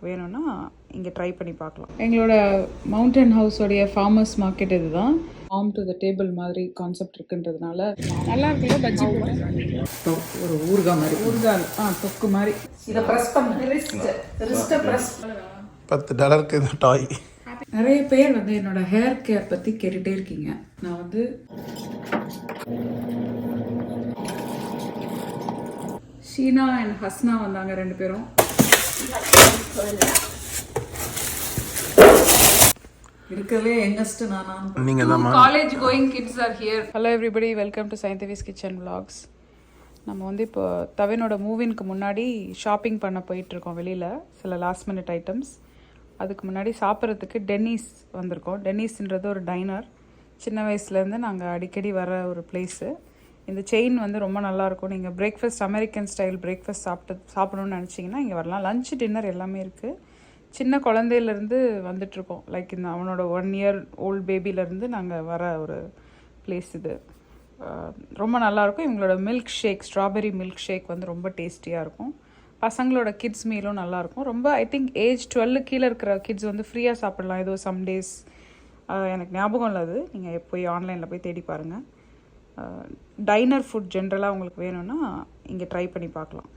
உங்களுக்கு வேணும்னா இங்கே ட்ரை பண்ணி பார்க்கலாம். எங்களோட மவுண்டன் ஹவுஸோடைய ஃபார்மர்ஸ் மார்க்கெட் இதுதான். ஃபார்ம் டு த டேபிள் மாதிரி கான்செப்ட் இருக்குன்றதுனால நல்லா இருக்குல்ல. பஜ்ஜி போட்டு ஒரு ஊறுகாய் மாதிரி, ஊறுகாய் தொக்கு மாதிரி. இதை ப்ரெஸ் பண்ண ரிஸ்ட்டை ப்ரெஸ் $10 இந்த டாய். நிறைய பேர் வந்து என்னோட ஹேர் கேர் பற்றி கேட்டுகிட்டே இருக்கீங்க. நான் வந்து ஷீனா அண்ட் ஹஸ்னா வந்தாங்க 2 பேரும். இருக்கவே யங்கஸ்ட் நீங்க தான். College going kids are here. Hello everybody, welcome to scientific kitchen vlogs. நம்ம வந்து இப்போ தவினோட மூவினுக்கு முன்னாடி ஷாப்பிங் பண்ண போயிட்டுருக்கோம் வெளியில், சில லாஸ்ட் மினிட் ஐட்டம்ஸ். அதுக்கு முன்னாடி சாப்பிட்றதுக்கு டென்னிஸ் வந்திருக்கோம். டென்னிஸ்ன்றது ஒரு டைனர், சின்ன வயசுலேருந்து நாங்கள் அடிக்கடி வர ஒரு பிளேஸு. இந்த செயின் வந்து ரொம்ப நல்லாயிருக்கும். நீங்கள் பிரேக்ஃபாஸ்ட், அமெரிக்கன் ஸ்டைல் பிரேக்ஃபாஸ்ட் சாப்பிடணும்னு நினச்சிங்கன்னா இங்கே வரலாம். லஞ்ச் டின்னர் எல்லாமே இருக்குது. சின்ன குழந்தையிலேருந்து வந்துட்ருக்கோம். லைக் இந்த அவனோட 1 year ஓல்டு பேபிலேருந்து நாங்கள் வர ஒரு பிளேஸ் இது. ரொம்ப நல்லாயிருக்கும். இவங்களோட milk shake, strawberry milk shake வந்து ரொம்ப டேஸ்டியாக இருக்கும். பசங்களோட கிட்ஸ் மீலும் நல்லாயிருக்கும். ரொம்ப ஐ திங்க் ஏஜ் 12 கீழே இருக்கிற கிட்ஸ் வந்து ஃப்ரீயாக சாப்பிட்லாம். ஏதோ சம் டேஸ் எனக்கு ஞாபகம் இல்லை. அது நீங்கள் போய் ஆன்லைனில் போய் தேடி பாருங்கள். டைனர் ஃபுட் ஜென்ரலாக உங்களுக்கு வேணும்னா இங்கே ட்ரை பண்ணி பார்க்கலாம்.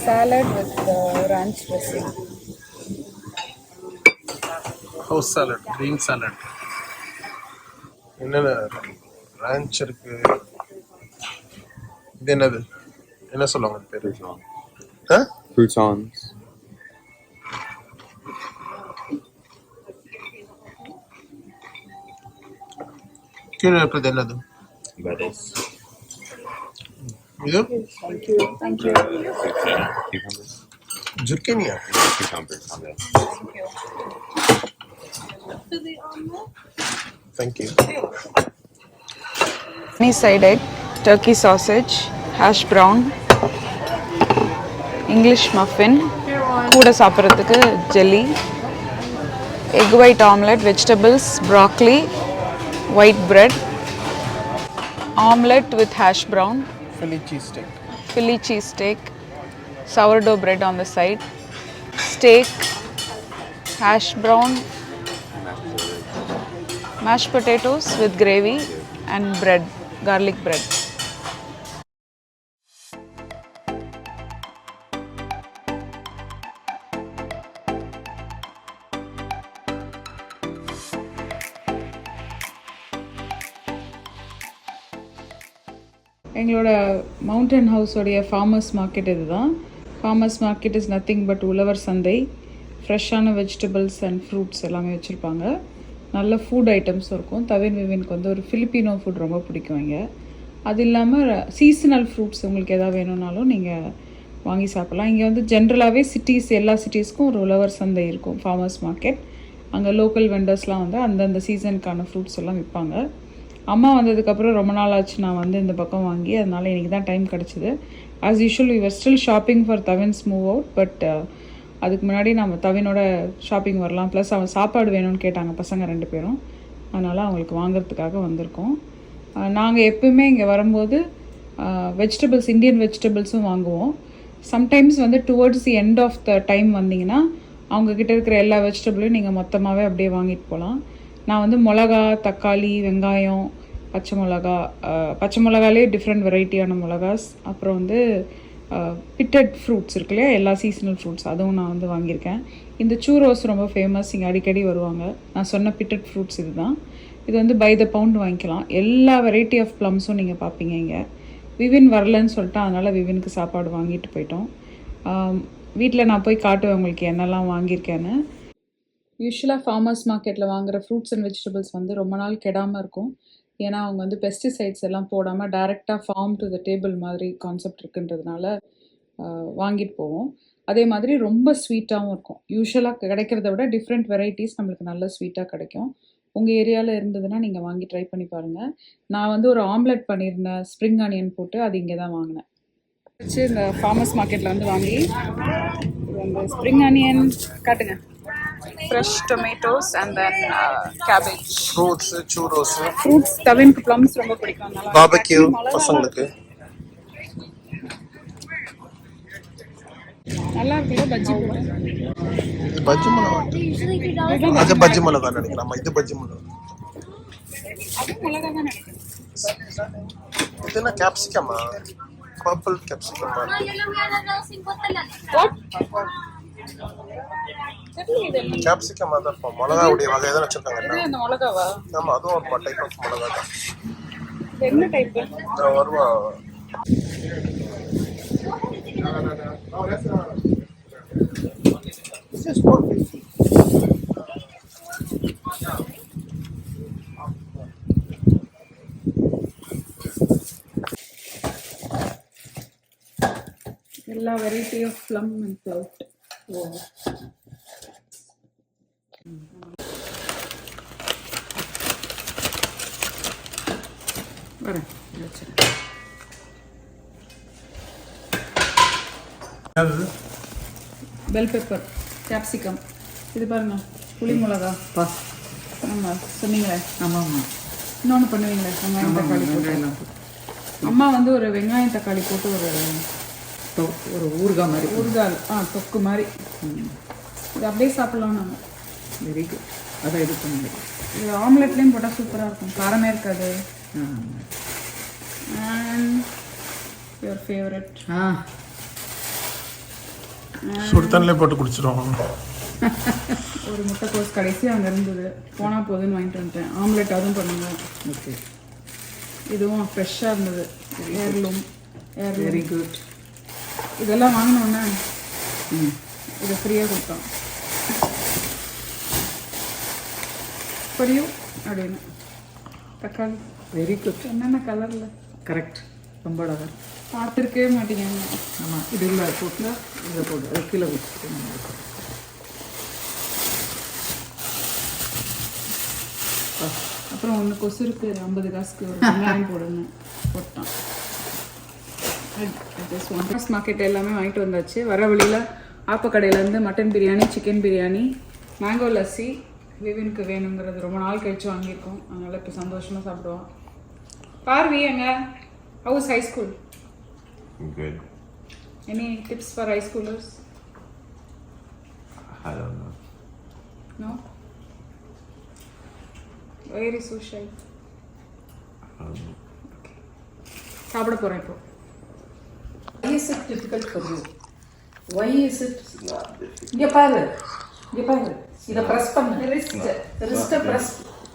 Salad with ranch dressing. House salad, green salad. என்னென்ன ரான்ச் இருக்கு. இது என்னது, என்ன சொல்லுவாங்க பேரு? Croutons. கீழே இருக்கிறது என்னது? Lettuce. இது Thank you. Cucumbers. ஜுக்கினியா? Cucumbers. Thank you. Sunny side egg, turkey sausage, hash brown, English muffin, கூட சாப்பிட்றதுக்கு jelly, egg white omelette, vegetables, broccoli, white bread, omelette with hash brown, Philly cheese steak. Philly cheese steak, sourdough bread on the side, steak, hash brown, mashed potatoes with gravy and bread, garlic bread. எங்களோட mountain ஹவுஸோடைய farmers market இதுதான். Farmers market is nothing but உழவர் சந்தை. ஃப்ரெஷ்ஷான vegetables and fruits எல்லாமே வச்சுருப்பாங்க. நல்ல food ஐட்டம்ஸும் இருக்கும். விவினுக்கு வந்து ஒரு ஃபிலிப்பினோ ஃபுட் ரொம்ப பிடிக்கும் இங்கே. அது இல்லாமல் சீசனல் ஃப்ரூட்ஸ் உங்களுக்கு எதாவது வேணும்னாலும் நீங்கள் வாங்கி சாப்பிட்லாம். இங்கே வந்து ஜென்ரலாகவே சிட்டிஸ், எல்லா சிட்டிஸ்க்கும் ஒரு உழவர் சந்தை இருக்கும், ஃபார்மர்ஸ் மார்க்கெட். அங்கே லோக்கல் வெண்டர்ஸ்லாம் வந்து அந்தந்த சீசனுக்கான ஃப்ரூட்ஸ் எல்லாம் விற்பாங்க. அம்மா வந்ததுக்கப்புறம் ரொம்ப நாள் ஆச்சு நான் வந்து இந்த பக்கம் வாங்கி, அதனால் இன்றைக்கி தான் டைம் கிடச்சிது. As usual we were still shopping for தவின்ஸ் மூவ் அவுட். பட் அதுக்கு முன்னாடி நம்ம தவினோட ஷாப்பிங் வரலாம். ப்ளஸ் அவன் சாப்பாடு வேணும்னு கேட்டாங்க பசங்க 2 பேரும். அதனால் அவங்களுக்கு வாங்கிறதுக்காக வந்திருக்கோம். நாங்கள் எப்பவுமே இங்கே வரும்போது வெஜிடபிள்ஸ், இந்தியன் வெஜிடபிள்ஸும் வாங்குவோம். சம்டைம்ஸ் வந்து towards the end of the time வந்தீங்கன்னா அவங்கக்கிட்ட இருக்கிற எல்லா வெஜிடபிளையும் நீங்கள் மொத்தமாகவே அப்படியே வாங்கிட்டு போகலாம். நான் வந்து மிளகா, தக்காளி, வெங்காயம், பச்சை மிளகாலே டிஃப்ரெண்ட் வெரைட்டியான மிளகாஸ், அப்புறம் வந்து பிட்டட் ஃப்ரூட்ஸ் இருக்கு இல்லையா, எல்லா சீசனல் ஃப்ரூட்ஸ், அதுவும் நான் வந்து வாங்கியிருக்கேன். இந்த சூரோஸ் ரொம்ப ஃபேமஸ், இங்கே அடிக்கடி வருவாங்க. நான் சொன்ன பிட்டட் ஃப்ரூட்ஸ் இதுதான். இது வந்து பை த பவுண்ட் வாங்கிக்கலாம். எல்லா வெரைட்டி ஆஃப் ப்ளம்ஸும் நீங்கள் பார்ப்பீங்க இங்கே. விவின் வரலன்னு சொல்லிட்டு அதனால் விவினுக்கு சாப்பாடு வாங்கிட்டு போயிட்டோம். வீட்டில் நான் போய் காட்டுவேன் உங்களுக்கு என்னெல்லாம் வாங்கியிருக்கேன்னு. யூஸ்வலாக ஃபார்மர்ஸ் மார்க்கெட்டில் வாங்குகிற ஃப்ரூட்ஸ் அண்ட் வெஜிடபிள்ஸ் வந்து ரொம்ப நாள் கெடாமல் இருக்கும். ஏன்னா அவங்க வந்து பெஸ்டிசைட்ஸ் எல்லாம் போடாமல் டைரெக்டாக ஃபார்ம் டு த டேபிள் மாதிரி கான்செப்ட் இருக்குன்றதுனால வாங்கிட்டு போவோம். அதே மாதிரி ரொம்ப ஸ்வீட்டாகவும் இருக்கும். யூஸ்வலாக கிடைக்கிறத விட டிஃப்ரெண்ட் வெரைட்டிஸ் நம்மளுக்கு நல்ல ஸ்வீட்டாக கிடைக்கும். உங்கள் ஏரியாவில் இருந்ததுன்னா நீங்கள் வாங்கி ட்ரை பண்ணி பாருங்கள். நான் வந்து ஒரு ஆம்லெட் பண்ணியிருந்தேன், ஸ்ப்ரிங் ஆனியன் போட்டு, அது இங்கே தான் வாங்கினேன். வச்சு இந்த ஃபார்மர்ஸ் மார்க்கெட்டில் வந்து வாங்கி இந்த ஸ்ப்ரிங் ஆனியன் காட்டுங்க, fresh tomatoes and then cabbage, fruits, சூரோஸ், fruits. தவினுக்கு plums ரொம்ப பிடிக்கும். பார்பிக்யூ பசங்களுக்கு. நல்லா இருக்குல்ல பஜ்ஜி போட்டு. இது பஜ்ஜி மிளகா. அது பஜ்ஜி மிளகா நினைக்கிறேன். இது பஜ்ஜி மிளகா. அதுவும் மிளகா தான் நினைக்கிறேன். இது என்ன கேப்சிகமா? பர்பிள் கேப்சிகமா? கேப்சிகமா தான் இருக்கும். மிளகாவுடைய வகை தான் வச்சிருக்காங்க. அந்த மிளகாவா? ஆமா, அதுவும் ஒரு டைப் ஆஃப் மிளகா தான். என்ன டைப்? வருவா. எல்லா வெரைட்டி ஆஃப் ப்ளம் அண்ட் ப்ளவுட். ஓ, வரேன். பெல் பெப்பர், கேப்சிகம், இது பாருங்க புளி மிளகா. ஆமாம் சொன்னீங்களே. ஆமாம். இன்னொன்று பண்ணுவீங்களே வெங்காயம் தக்காளி போட்டு. அம்மா வந்து ஒரு வெங்காயம் தக்காளி போட்டு ஒரு ஊறுகாய் மாதிரி, தொக்கு மாதிரி. இது அப்படியே சாப்பிட்லாம் நாங்கள். Very good. அதை இது பண்ணி இது ஆம்லெட்லேயும் போட்டால் சூப்பராக இருக்கும். காரமே இருக்காது. அண்ட் யுவர் ஃபேவரட் சுடு தண்ணிலே போட்டு குடிச்சிருவோம். ஒரு முட்டைக்கோஸ் கடைசி அங்கே இருந்தது, போனால் போதுன்னு வாங்கிட்டு வந்துட்டேன். ஆம்லெட் அதுவும் பண்ணுங்க. ஓகே, இதுவும் ஃப்ரெஷ்ஷாக இருந்தது. ஏர்லூம். Very good. இதெல்லாம் வாங்கினோன்னே இதை ஃப்ரீயாக கொடுத்தான். பொரியும் அப்படின்னு. தக்காளி வெரி குட். என்னென்ன கலரில். கரெக்ட், ரொம்ப அழகாக பார்த்துருக்கவே மாட்டீங்க. ஆமாம், இது இல்லை போட்டுனா இதை போட்டு அது கீழே வச்சுட்டு. அப்புறம் ஒன்று கொசுருக்கு 50 காசுக்கு ஒரு வெங்காயம் போடுங்க போட்டான். மார்க்கெட் எல்லாமே வாங்கிட்டு வந்தாச்சு. வர வழியில் ஆப்பக்கடையிலேருந்து mutton biryani, chicken biryani, mango lassi விவினுக்கு வேணுங்கிறது ரொம்ப நாள் கழிச்சு வாங்கியிருக்கோம். அதனால் இப்போ சந்தோஷமாக சாப்பிடுவோம். பார்வி எங்க house high school? Good. Any tips for high schoolers? I don't know. No? Why are you so shy? Okay. சாப்பிட போகிறேன் இப்போ. Why is it difficult for you? Why is it? இங்கே பாரு, இதை ப்ரெஸ் பண்ணு. ரிஸ்ட்டை press.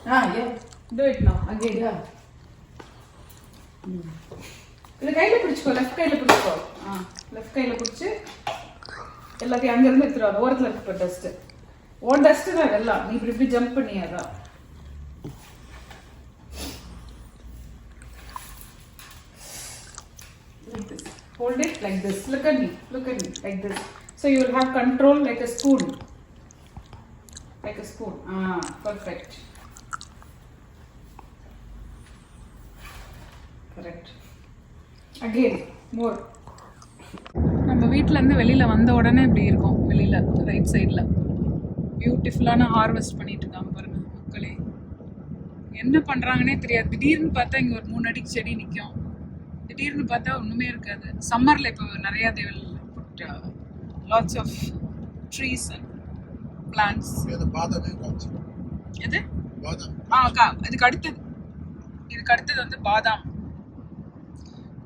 Yeah. Do it now. Again. Yeah. இது கையில் பிடிச்சிக்கோ, லெஃப்ட் கையில் பிடிச்சிக்கோ. லெஃப்ட் கையில் பிடிச்சி எல்லாத்தையும் அங்கேருந்து எடுத்துருவாங்க. ஓரத்தில் இருக்க டஸ்ட்டு. ஓன் டஸ்ட்டு தான் இதெல்லாம். நீ இப்படி ஜம்ப் பண்ணி அதான். Hold it like this. Look at me, like this. So you will have control like a spoon. Perfect. Correct. Again, more. நம்ம வீட்டிலேருந்து வெளியில் வந்த உடனே இப்படி இருக்கும். வெளியில் ரைட் சைடில் பியூட்டிஃபுல்லான ஹார்வெஸ்ட் பண்ணிட்டு இருக்காங்க பாருங்க மக்களே. என்ன பண்ணுறாங்கன்னே தெரியாது. திடீர்னு பார்த்தா இங்கே ஒரு 3 அடிக்கு செடி நிற்கும். திடீர்னு பார்த்தா ஒன்றுமே இருக்காது. சம்மரில் இப்போ நிறையா lots of trees and plants. எது? இதுக்கு அடுத்தது வந்து பாதாம்.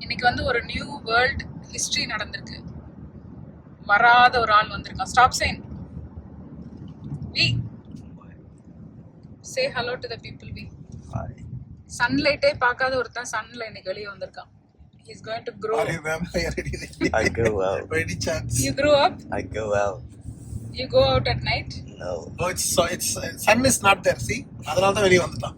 இன்னைக்கு வந்து ஒரு நியூ வேர்ல்ட் ஹிஸ்ட்ரி நடந்திருக்கு. வராத ஒரு ஆள் வந்திருக்கான். Stop sign. Say hello to the people. Hi. சன்லைட்டே பார்க்காத ஒருத்தன் சன்ல இன்னைக்கு வெளியே வந்திருக்கான். He's going to grow. Are you vampire? I go out. Any chance? You grew up? I go out. You go out at night? No. Oh, it's sun is not there. See, அதனால தான் வெளிய வந்துட்டான்.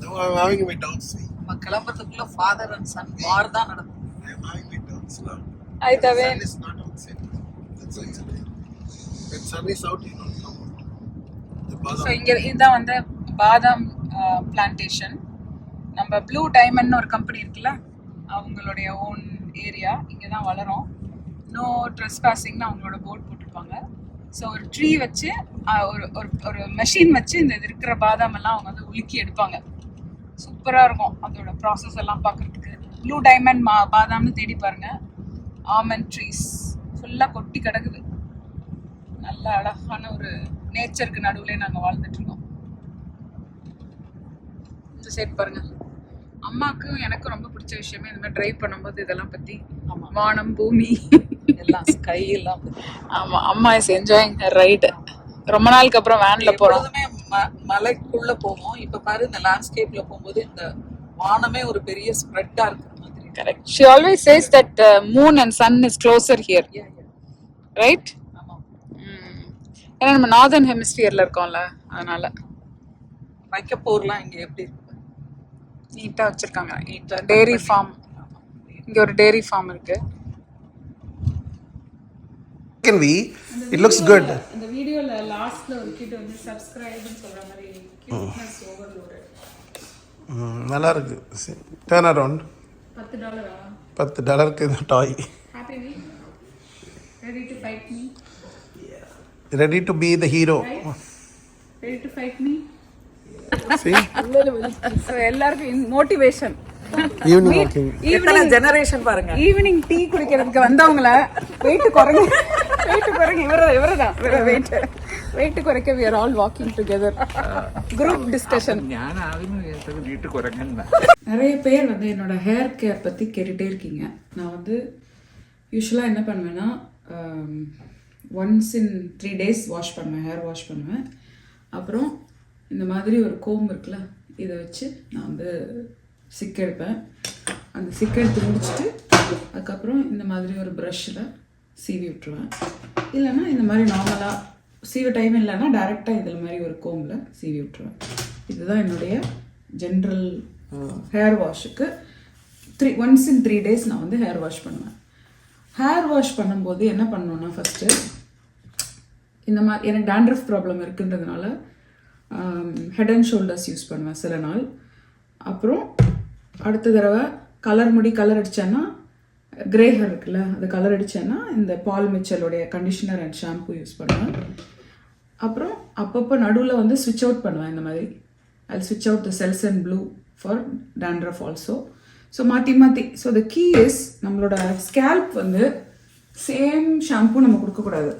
No, I'm having my doubts. See, நம்ம கிளம்புறதுக்குள்ள father and son வார் தான் நடக்கும். I'm having my doubts now. ஆயிட்டாவே. Sun is not outside. That's why it's there. When sun is out, you don't come out. The badam. So இங்க இதுதான் வந்து பாதாம் plantation. நம்ம blue டைமண்ட்னு ஒரு company இருக்குல்ல, அவங்களுடைய ஓன் ஏரியா. இங்கே தான் வளரும். நோ ட்ரெஸ்பாசிங்னு அவங்களோட போர்ட் போட்டிருப்பாங்க. ஸோ ஒரு ட்ரீ வச்சு ஒரு ஒரு மெஷின் வச்சு இந்த இருக்கிற பாதாம் எல்லாம் அவங்க வந்து உலுக்கி எடுப்பாங்க. சூப்பராக இருக்கும் அதோட ப்ராசஸ் எல்லாம் பார்க்குறதுக்கு. ப்ளூ டைமண்ட் பாதாம்னு தேடி பாருங்க. ஆல்மண்ட் ட்ரீஸ் ஃபுல்லாக கொட்டி கிடக்குது. நல்ல அழகான ஒரு நேச்சருக்கு நடுவுலே நாங்கள் வாழ்ந்துட்டு இருக்கோம். இந்த சைட் பாருங்க. அம்மாவுக்கும் எனக்கும் ரொம்ப பிடிச்ச விஷயமே இந்த மாதிரி டிரைவ் பண்ணும்போது இதெல்லாம் பற்றி, வானம் பூமி எல்லாம் ஸ்கை எல்லாம் ஆமாம். அம்மா இஸ் என்ஜாயிங் ரைடு. ரொம்ப நாளுக்கு அப்புறம் வேன்ல போகிறோம். எப்பொழுதுமே மலைக்குள்ள போவோம். இப்ப பாரு இந்த லேண்ட்ஸ்கேப்ல போகும்போது இந்த வானமே ஒரு பெரிய ஸ்ப்ரெட்டா இருக்கிற மாதிரி. Correct. She always says that moon and sun is closer here, right? ஆமா. ஏன்னா நம்ம நார்தர்ன் ஹெமிஸ்பியர்ல இருக்கோம்ல, அதனால வைக்கப்போர்லாம் இங்க எப்படி இருக்கு நீட்டா வச்சிருக்காங்க. டெய்ரி ஃபார்ம், இங்க ஒரு டெய்ரி ஃபார்ம் இருக்கு. Can we? It looks good. இந்த வீடியோல லாஸ்ட்ல ஒரு கிட் வந்து சப்ஸ்கிரைப்னு சொல்ற மாதிரி கிட்னஸ் ஓவர்லோடட். நல்லா இருக்கு. Turn around. $10 $10 இந்த டாய். Happy we? Ready to fight me? Ready to be the hero. Ready to fight me? See? So எல்லாருக்கும் மோட்டிவேஷன். Evening walking. எத்தனை ஜெனரேஷன் பாருங்க. ஈவினிங் டீ குடிக்கிறதுக்கு வந்தவங்கள வெயிட் குறைங்க, இவரதான் வெயிட் குறைக்க we are all walking together. group discussion. நிறைய பேர் வந்து என்னோட ஹேர் கேர் பற்றி கேட்டுகிட்டே இருக்கீங்க. நான் வந்து யூஸ்வலாக என்ன பண்ணுவேன்னா ஒன்ஸ் இன் 3 days வாஷ் பண்ணுவேன், ஹேர் வாஷ் பண்ணுவேன். அப்புறம் இந்த மாதிரி ஒரு கோம் இருக்குல்ல, இதை வச்சு நான் வந்து சிக்கு எடுப்பேன். அந்த சிக்கு எடுத்து முடிச்சுட்டு அதுக்கப்புறம் இந்த மாதிரி ஒரு ப்ரஷ்ஷில் சீவி விட்டுருவேன். இல்லைன்னா இந்த மாதிரி நார்மலாக சீவ டைம் இல்லைன்னா டேரெக்டாக இதில் மாதிரி ஒரு கோம்பில் சீவி விட்டுருவேன். இதுதான் என்னுடைய ஜென்ரல் ஹேர் வாஷுக்கு. ஒன்ஸ் இன் 3 days நான் வந்து ஹேர் வாஷ் பண்ணுவேன். ஹேர் வாஷ் பண்ணும்போது என்ன பண்ணணுன்னா ஃபஸ்ட்டு இந்த மாதிரி எனக்கு டேண்ட்ரஃப் ப்ராப்ளம் இருக்குன்றதுனால ஹெட் அண்ட் ஷோல்டர்ஸ் யூஸ் பண்ணுவேன் சில நாள். அப்புறம் அடுத்த தடவை கலர் அடித்தேன்னா கிரே ஹேர் இருக்குல்ல, அது கலர் அடித்தேன்னா இந்த பால் மிச்சலுடைய கண்டிஷனர் அண்ட் ஷாம்பு யூஸ் பண்ணுவேன். அப்புறம் அப்பப்போ நடுவில் வந்து ஸ்விட்ச் அவுட் பண்ணுவேன். இந்த மாதிரி ஐ ஸ்விட்ச் out the cells and blue for dandruff also. So மாற்றி ஸோ த கீ இஸ் நம்மளோட ஸ்கேல்ப் வந்து சேம் ஷாம்பு நம்ம கொடுக்கக்கூடாது.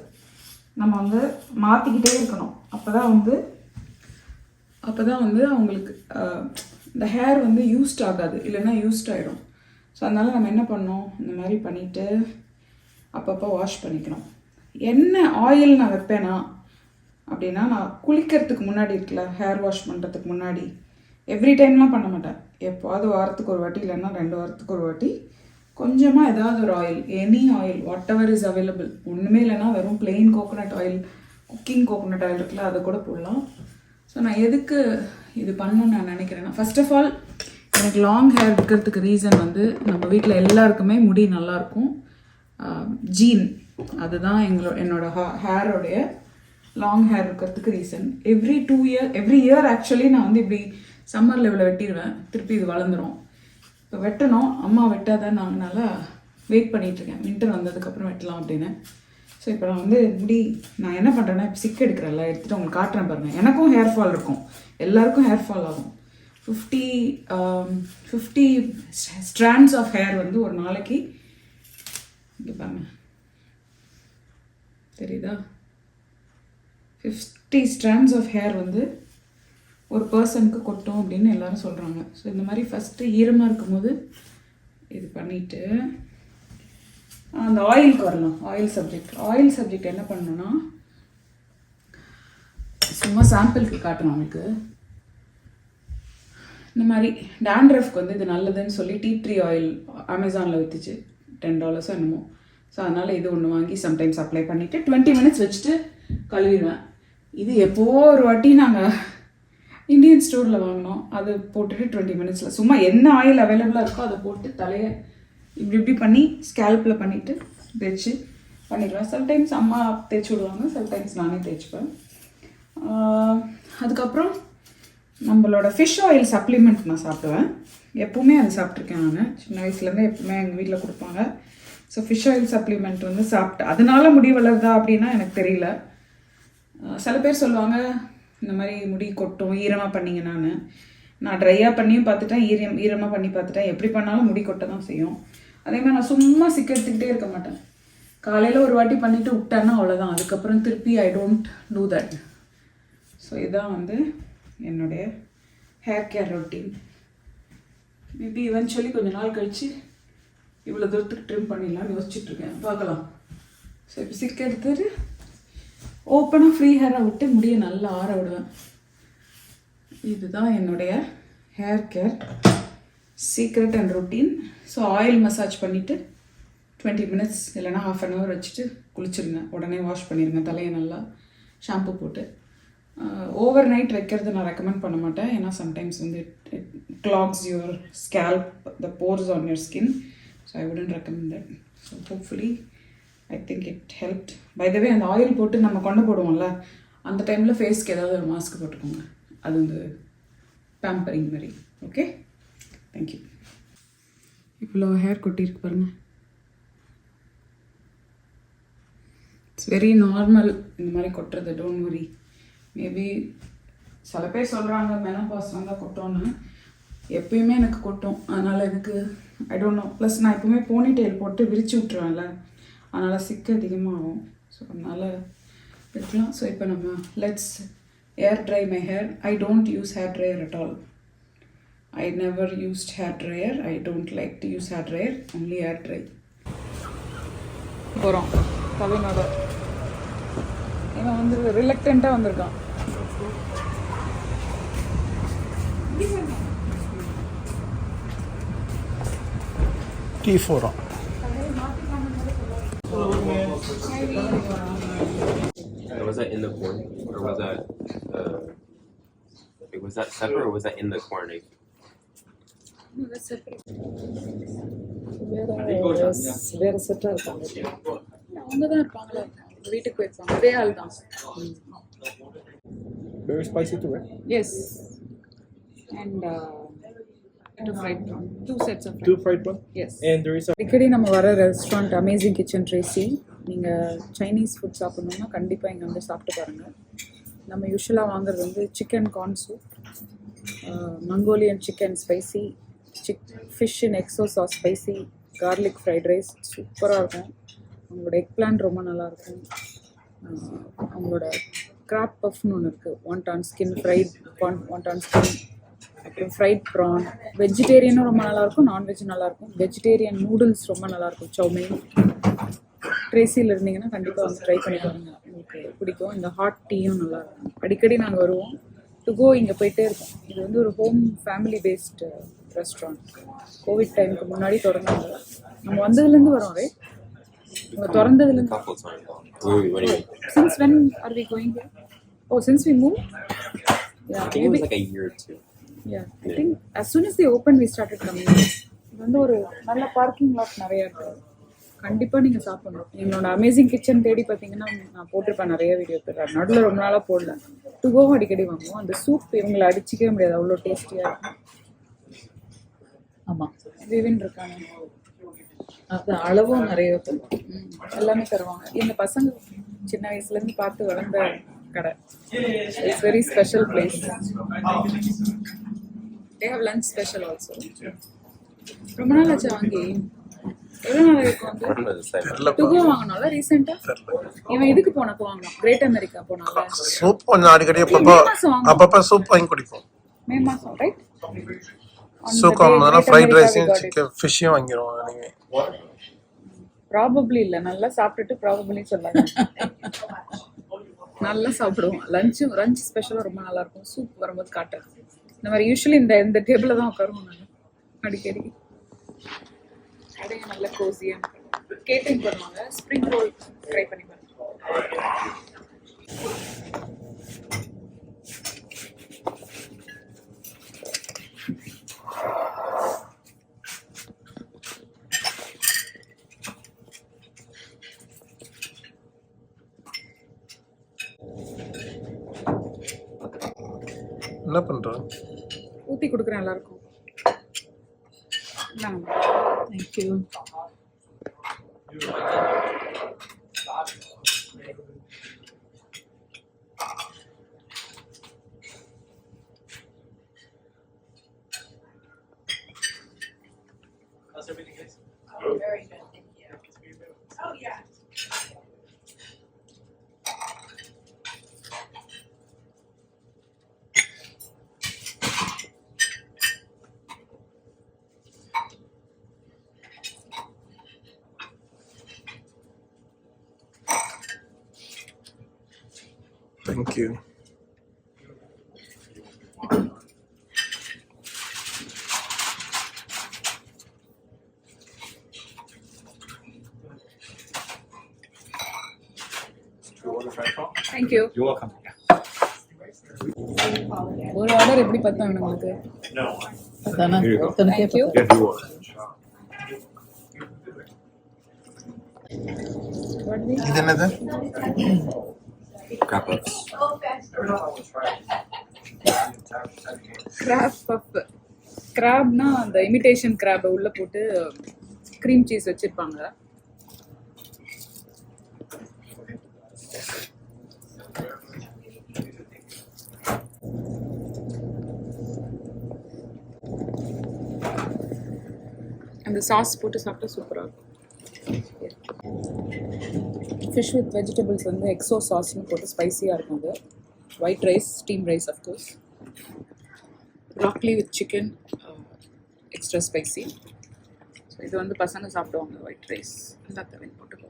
நம்ம வந்து மாற்றிக்கிட்டே இருக்கணும். அப்போ தான் வந்து அவங்களுக்கு இந்த ஹேர் வந்து யூஸ்ட் ஆகாது, இல்லைன்னா யூஸ்ட் ஆகிடும். ஸோ அதனால் நம்ம என்ன பண்ணோம், இந்த மாதிரி பண்ணிவிட்டு அப்பப்போ வாஷ் பண்ணிக்கணும். என்ன ஆயில் நான் வைப்பேனா அப்படின்னா, நான் குளிக்கிறதுக்கு முன்னாடி இருக்குல்ல, ஹேர் வாஷ் பண்ணுறதுக்கு முன்னாடி எவ்ரி டைம்லாம் பண்ண மாட்டேன். எப்போது வாரத்துக்கு ஒரு வாட்டி இல்லைன்னா 2 வாரத்துக்கு ஒரு வாட்டி கொஞ்சமாக ஏதாவது ஒரு oil, any oil, what ever is available. ஒன்றுமே இல்லைன்னா வெறும் plain coconut oil, cooking coconut oil இருக்குல்ல, அதை கூட போடலாம். ஸோ நான் எதுக்கு இது பண்ணணும்னு நான் நினைக்கிறேன்னா, ஃபர்ஸ்ட் ஆஃப் ஆல் எனக்கு லாங் ஹேர் இருக்கிறதுக்கு ரீசன் வந்து நம்ம வீட்டில் எல்லாருக்குமே முடி நல்லாயிருக்கும், ஜீன். அதுதான் என்னோட ஹேரோடைய லாங் ஹேர் இருக்கிறதுக்கு ரீசன். எவ்ரி இயர் ஆக்சுவலி நான் வந்து இப்படி சம்மர் லெவலில் வெட்டிடுவேன், திருப்பி இது வளர்ந்துடும். இப்போ வெட்டணும், அம்மா வெட்டாதான் நாங்கள் நல்லா வெயிட் பண்ணிகிட்ருக்கேன், வின்டர் வந்ததுக்கப்புறம் வெட்டலாம் அப்படின்னு. ஸோ இப்போ நான் வந்து நான் என்ன பண்ணுறேன்னா, இப்போ சிக்கு எடுக்கிறேன்ல, எடுத்துகிட்டு உங்களுக்கு காட்டுறேன் பாருங்கள். எனக்கும் ஹேர் ஃபால் இருக்கும், எல்லாருக்கும் ஹேர் ஃபால் ஆகும். 50 ஸ்ட்ராண்ட்ஸ் ஆஃப் ஹேர் வந்து ஒரு நாளைக்கு, இங்கே பாருங்க தெரியுதா, 50 ஸ்ட்ராண்ட்ஸ் ஆஃப் ஹேர் வந்து ஒரு பர்சனுக்கு கொட்டும் அப்படின்னு எல்லாரும் சொல்கிறாங்க. ஸோ இந்த மாதிரி ஃபஸ்ட்டு ஈரமாக இருக்கும்போது இது பண்ணிவிட்டு அந்த ஆயிலுக்கு வரலாம். ஆயில் சப்ஜெக்ட் என்ன பண்ணணும்னா, சும்மா சாம்பிளுக்கு காட்டணும் உங்களுக்கு. இந்த மாதிரி டேண்ட்ரஃப்க்கு வந்து இது நல்லதுன்னு சொல்லி டீ ட்ரீ ஆயில் அமேசானில் விற்றுச்சு, $10 என்னமோ. ஸோ அதனால் இது ஒன்று வாங்கி சம்டைம்ஸ் அப்ளை பண்ணிவிட்டு 20 minutes வச்சுட்டு கழுவிடுவேன். இது எப்போது ஒரு வாட்டி நாங்கள் இந்தியன் ஸ்டோரில் வாங்கினோம், அது போட்டுட்டு 20 minutesல சும்மா என்ன ஆயில் அவைலபிளாக இருக்கோ அதை போட்டு தலையை இப்படி பண்ணி ஸ்கேல்பில் பண்ணிவிட்டு தேய்ச்சி பண்ணிடுவேன். சம்டைம்ஸ் அம்மா தேய்ச்சி விடுவாங்க, சம்டைம்ஸ் நானே தேய்ச்சிப்பேன். அதுக்கப்புறம் நம்மளோட ஃபிஷ் ஆயில் சப்ளிமெண்ட் நான் சாப்பிடுவேன். எப்போவுமே அது சாப்பிட்ருக்கேன் நான், சின்ன வயசுலேருந்தே எப்பவுமே எங்கள் வீட்டில் கொடுப்பாங்க. ஸோ ஃபிஷ் ஆயில் சப்ளிமெண்ட் வந்து சாப்பிட்டு அதனால முடி வளருதா அப்படின்னா எனக்கு தெரியல. சில பேர் சொல்லுவாங்க இந்த மாதிரி முடி கொட்டும் ஈரமாக பண்ணிங்க. நான் ட்ரையாக பண்ணியும் பார்த்துட்டேன், ஈரமாக பண்ணி பார்த்துட்டேன். எப்படி பண்ணாலும் முடி கொட்ட தான் செய்யும். அதே மாதிரி நான் சும்மா சிக்க எடுத்துக்கிட்டே இருக்க மாட்டேன். காலையில் ஒரு வாட்டி பண்ணிவிட்டு விட்டேன்னா அவ்வளோதான். அதுக்கப்புறம் திருப்பி I don't do that. So இதுதான் வந்து என்னுடைய hair care routine. Maybe eventually கொஞ்ச நாள் கழித்து இவ்வளோ தூரத்துக்கு ட்ரிம் பண்ணிடலாம்னு யோசிச்சுட்ருக்கேன். பார்க்கலாம். ஸோ இப்போ சிக்க எடுத்துட்டு ஓப்பனாக ஃப்ரீ ஹேரை விட்டு முடியை நல்லா ஆற விடுவேன். இதுதான் என்னுடைய hair care secret and routine. So oil massage பண்ணிவிட்டு 20 மினிட்ஸ் இல்லைனா ½ அன் ஹவர் வச்சுட்டு குளிச்சிருங்க. உடனே வாஷ் பண்ணிடுங்க தலையை நல்லா ஷாம்பு போட்டு. ஓவர் நைட் வைக்கிறது நான் ரெக்கமெண்ட் பண்ண மாட்டேன். ஏன்னா சம்டைம்ஸ் வந்து it clogs your scalp, the pores on your skin. So I wouldn't recommend that. So hopefully I think it helped. By the way, அந்த ஆயில் போட்டு நம்ம கொண்டு போடுவோம்ல, அந்த டைமில் ஃபேஸ்க்கு ஏதாவது ஒரு மாஸ்க் போட்டுக்கோங்க. அது வந்து பேம்பரிங் மாதிரி. Okay, thank you. இவ்வளோ ஹேர் கொட்டியிருக்கு பாருங்கள். இட்ஸ் வெரி நார்மல் இந்த மாதிரி கொட்டுறது. Don't worry. மேபி சில பேர் சொல்கிறாங்க மெனோபாஸ் வந்தால் கொட்டோன்னு. எப்பயுமே எனக்கு கொட்டும். அதனால் எனக்கு ஐ டோன்ட் நோ. ப்ளஸ் நான் எப்பவுமே போனி டெயில் போட்டு விரிச்சு விட்ருவேன்ல, அதனால் சிக்கு அதிகமாகும். ஸோ அதனால் இருக்கலாம். ஸோ இப்போ நம்ம let's air try my hair. I don't use hair dryer at all. I never used hair dryer. I don't like to use hair dryer. Only air dry. போகிறோம் கவினோட. இவன் வந்து ரிலக்டண்ட்டாக வந்திருக்கான். T4. Was that in the corn, or was that separate, or was that in the corn? No, that's separate. வேறு செட்டாக இருப்பாங்க. அவங்க தான் இருப்பாங்களா, வீட்டுக்கு போயிருப்பாங்க. அதே ஆள் தான். Very spicy too, right? Yes. And two fried prawn. 2 sets of Two fried prawn? Yes. And there is a அடிக்கடி நம்ம வர ரெஸ்டாரண்ட் அமேசிங் கிச்சன் ட்ரேசி. நீங்கள் சைனீஸ் ஃபுட் சாப்பிட்ணுன்னா கண்டிப்பாக இங்கே வந்து சாப்பிட்டு பாருங்கள். நம்ம யூஸ்வலாக வாங்குறது வந்து chicken corn soup, Mongolian chicken spicy, fish இன் Exo sauce spicy, garlic fried rice சூப்பராக இருக்கும். அவங்களோட எக் பிளான் ரொம்ப நல்லாயிருக்கும். அவங்களோட கிராப் பஃப்னு ஒன்று இருக்குது. Wonton skin fried wonton skin, அப்புறம் ஃப்ரைட் ப்ரான். வெஜிடேரியனும் ரொம்ப நல்லாயிருக்கும், நான்வெஜ் நல்லாயிருக்கும். வெஜிடேரியன் நூடுல்ஸ் ரொம்ப நல்லாயிருக்கும். சௌமெயின். ட்ரேசியில் இருந்தீங்கன்னா கண்டிப்பாக வந்து ட்ரை பண்ணி பாருங்கள், உங்களுக்கு பிடிக்கும். இந்த ஹாட் டீயும் நல்லாயிருக்கும். அடிக்கடி நாங்கள் வருவோம். டு கோ இங்கே போயிட்டே இருக்கோம். இது வந்து ஒரு home family based restaurant. Covid டைமுக்கு முன்னாடி திறந்தாங்க. நம்ம வந்ததுலேருந்து வரோம். ரைட், நம்ம திறந்ததுலேருந்து. Couple times. Wait. Since when are we going here? Oh, since we moved? Yeah, I think it was like a year or two. Yeah, I think as soon as they opened, we started coming. இது வந்து ஒரு நல்ல parking lot நிறையா இருக்குது. கண்டிப்பாக நீங்கள் சாப்பிடணும். எங்களோட அமேசிங் கிச்சன் தேடி பார்த்தீங்கன்னா நான் போட்டிருப்பேன் நிறைய வீடியோ. நடுவில் ரொம்ப நாளாக போடல. டுகோவும் அடிக்கடி வாங்குவோம். அந்த சூப் இவங்களை அடிச்சிக்கவே முடியாது, அவ்வளோ டேஸ்டியாக இருக்கும். ஆமாம், விவின் இருக்காங்க. அது அளவும் நிறைய எல்லாமே தருவாங்க. இந்த பசங்க சின்ன வயசுலேருந்து பார்த்து வளர்ந்த கடை. It's very special place. They have lunch special also. ரொம்ப நாள் ஆச்சு வாங்கி. எவ்வளோ நாள் இருக்கும் வந்து டுகோ வாங்கினால ரீசெண்டாக. இவன் இதுக்கு போனப்போ வாங்கினான், கிரேட் அமெரிக்கா போனால. சூப் கொஞ்சம் அடிக்கடி அப்பப்போ சூப் வாங்கி குடிப்போம். மே மாதம் ரைட். சூப் வாங்கினா ஃப்ரைட் ரைஸையும் சிக்கன் ஃபிஷ்ஷையும் வாங்கிடுவோம். நீங்கள் ப்ராபப்ளி இல்லை, நல்லா சாப்பிட்டுட்டு ப்ராபப்ளி சொல்லாங்க. நல்லா சாப்பிடுவோம். லஞ்ச் ஸ்பெஷலாக ரொம்ப நல்லாயிருக்கும். சூப் வரும்போது காட்டுறது. இந்த மாதிரி யூஸ்வலி இந்த டேபிளில் தான் உட்காருவோம் நாங்கள் அடிக்கடி. கடையை நல்ல கோசியாக கேட்டரிங் பண்ணுவாங்க. ஸ்ப்ரிங் ரோல் ட்ரை பண்ணி பாருங்க. என்ன பண்ணுறோம்? ஊற்றி கொடுக்குறேன் எல்லாருக்கும். Thank you. how's everything, guys? Very good, thank you. Oh, yeah. Thank you. Thank you. You're welcome. ஒரு ஆர்டர் எப்படி பார்த்தா உங்களுக்கு? தேங்க்யூ. Yeah, you are. இது என்னது? Crab puffs. Crab puff. கிராப்னா அந்த இமிடேஷன் கிராபை உள்ள போட்டு க்ரீம் சீஸ் வச்சிருப்பாங்க. அந்த சாஸ் போட்டு சாப்பிட்டா சூப்பராக இருக்கும். ஃபிஷ் வித் வெஜிடபிள்ஸ் வந்து எக்ஸோ சாஸ்னு போட்டு ஸ்பைசியாக இருக்கும். அது white rice, steam rice of course. ப்ராக்லி with chicken, extra spicy. So இது வந்து பசங்க சாப்பிடுவாங்க. ஒயிட் ரைஸ் எல்லாத்தையும் போட்டுக்கோ.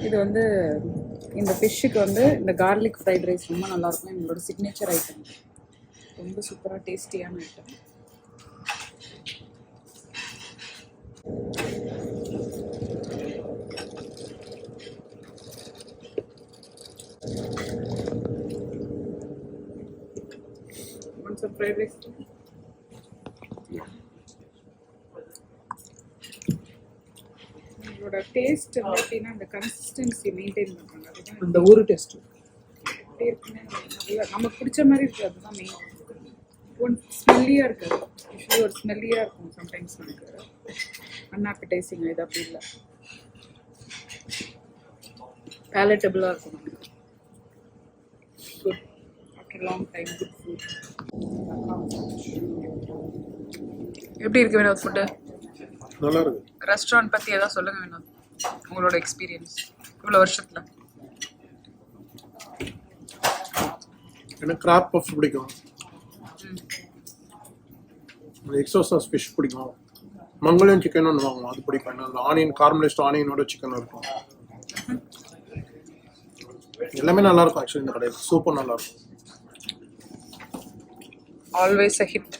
இது வந்து இந்த ஃபிஷ்ஷுக்கு வந்து இந்த கார்லிக் ஃப்ரைட் ரைஸ் ரொம்ப நல்லாயிருக்கும். எங்களோட சிக்னேச்சர் ஐட்டம். ரொம்ப சூப்பராக டேஸ்டியான ஐட்டம். some fried rice. இதோட டேஸ்ட் எப்படின்னா அந்த கன்சிஸ்டன்சி மெயின்டைன் பண்ணுறாங்க. அதுதான் இந்த ஒரு டேஸ்ட் நமக்கு பிடிச்ச மாதிரி இருக்குது. அதுதான் மெயின். ஒன் ஸ்மெல்லியாக இருக்காது. யூஸ்வலி ஒரு ஸ்மெல்லியாக இருக்கும் சம்டைம்ஸ். நமக்கு அன்ஆப்படைசிங். இது அப்படி இல்லை, பேலட்டபிளாக இருக்கும் நமக்கு. Good after long time good food. எப்படி இருக்கு வினோத் ஃபுட்டு? நல்லா இருக்கு. ரெஸ்டாரண்ட் பற்றி எதாவது சொல்லுங்க வினோத், உங்களோட எக்ஸ்பீரியன்ஸ் இவ்வளோ வருஷத்தில். எனக்கு கிராப் பஃப் பிடிக்கும், எக்ஸோ சாஸ் ஃபிஷ் பிடிக்கும், மங்கோலியன் சிக்கன் ஒன்று வாங்குவோம் அது பிடிக்கும். அந்த ஆனியன் கார்மலைஸ்ட் ஆனியனோட சிக்கன் இருக்கும். எல்லாமே நல்லா இருக்கும். ஆக்சுவலி இந்த கடையில் சூப்பர் நல்லா இருக்கும். Always a hit.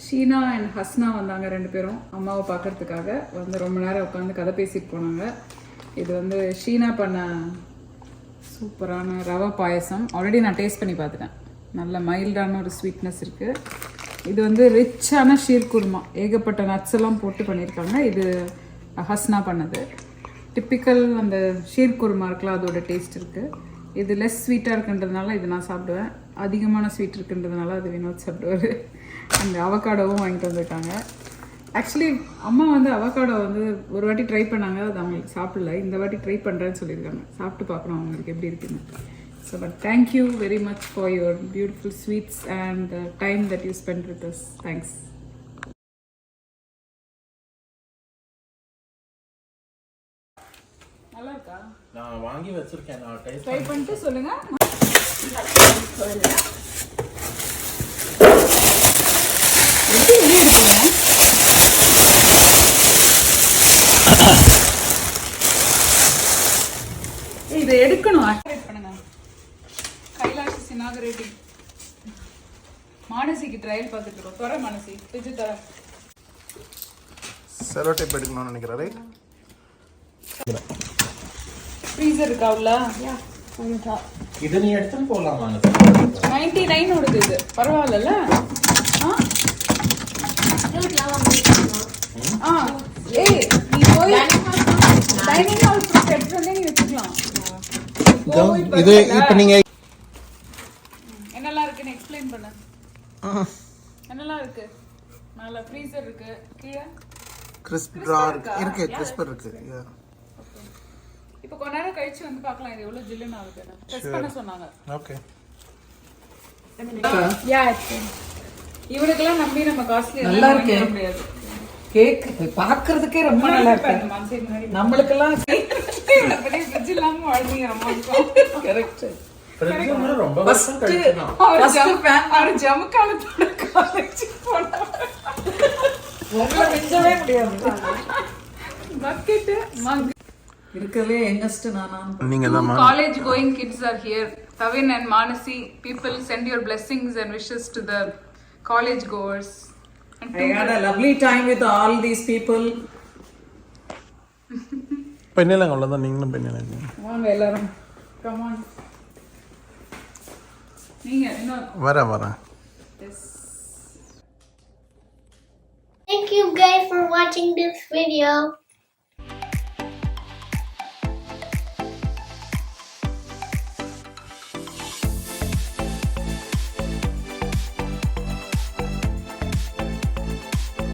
Sheena and Husna வந்தாங்க ரெண்டு பேரும் அம்மாவை பார்க்கறதுக்காக. வந்து ரொம்ப நேரம் உட்காந்து கதை பேசிட்டு போனாங்க. இது வந்து ஷீனா பண்ண சூப்பரான ரவை பாயசம். ஆல்ரெடி நான் டேஸ்ட் பண்ணி பார்த்துட்டேன். நல்ல மைல்டான ஒரு ஸ்வீட்னஸ் இருக்குது. இது வந்து ரிச்சான ஷீர் குருமா, ஏகப்பட்ட நட்ஸ் எல்லாம் போட்டு பண்ணியிருக்காங்க. இது ஹஸ்னா பண்ணது. டிப்பிக்கல் அந்த ஷீர் குருமா இருக்குல்ல, அதோட டேஸ்ட் இருக்குது. இது லெஸ் ஸ்வீட்டாக இருக்குன்றதுனால இது நான் சாப்பிடுவேன். அதிகமான ஸ்வீட் இருக்குன்றதுனால அது வினோத் சாப்பிடுவார். அந்த அவகாடோவும் வாங்கிட்டு வந்துட்டாங்க. ஆக்சுவலி அம்மா வந்து அவகாடோ வந்து ஒரு வாட்டி ட்ரை பண்ணாங்க, அது அவங்களுக்கு சாப்பிடல. இந்த வாட்டி ட்ரை பண்ணுறேன்னு சொல்லியிருக்காங்க. சாப்பிட்டு பார்க்கணும் அவங்களுக்கு எப்படி இருக்குன்னு. So but thank you very much for your beautiful sweets and the time that you spend with us. Thanks. நல்லா இருக்கா? நான் வாங்கி வச்சிருக்கேன். நான் டேஸ்ட் ட்ரை பண்ணிட்டு சொல்லுங்க. இதை எடுக்கணும். ஆக்டிவேட் பண்ணுங்க. கைலாஷ் இனாகரேட்டிங். மானசிக்கு ட்ரையல் பார்த்துட்டு இருக்கோம். தர மானசி பிஜு தர செலோ டேப் எடுக்கணும்னு நினைக்கிறேன். ரைட், ஃப்ரீசர் இருக்கா உள்ள? இதை நீ எடுத்துன்னு போகலாமா? 99 ஓடுது இது. பரவாயில்லல்ல? ஏய் நீ போய் டைனிங் ஹால் எடுத்து வந்து நீ வச்சுக்கலாம். இது இப்போ நீங்க என்னெல்லாம் இருக்குன்னு எக்ஸ்பிளைன் பண்ணு. என்னெல்லாம் இருக்கு? மேல ஃப்ரீசர் இருக்கு, கீழே கிறிஸ்ப் ட்ரார் இருக்கு, கிறிஸ்பர் இருக்கு. இப்போ கொஞ்ச நேரம் கழிச்சு வந்து பார்க்கலாம் இது எவ்வளவு ஜில்லுன்னு ஆகுது. டெஸ்ட் பண்ண சொன்னாங்க. ஓகே. Yeah, it's good. இவனுக்கெல்லாம் நம்பி நம்ம காஸ்ட்லி நல்லா இருக்கு. முடியாது. கேக் பார்க்கிறதுக்கே ரொம்ப நல்லா இருக்கு. நம்மளுக்கெல்லாம் ஃப்ரிட்ஜ் இல்லாம வாழ்ந்தீங்க ரொம்ப. கரெக்ட். ஃப்ரிட்ஜ் வந்து ரொம்ப வருஷம் ஃபர்ஸ்ட் கழிச்சுதான். அவர் ஜம்மு காலத்தோட காலேஜ் போனா உங்களை மிஞ்சவே முடியாது. பக்கெட் மக் இருக்கவே யங்கஸ்ட் நானா. நீங்க தான் college going kids are here. Tavin and Manasi, people send your blessings and wishes to the college goers. And I had a lovely time with all these people. பெண்ணிலங்க அவ்வளோதான், நீங்களும் பெண்ணிலங்க. வாங்க எல்லாரும். Come on. நீங்க இன்னும் வரேன். Thank you guys for watching this video.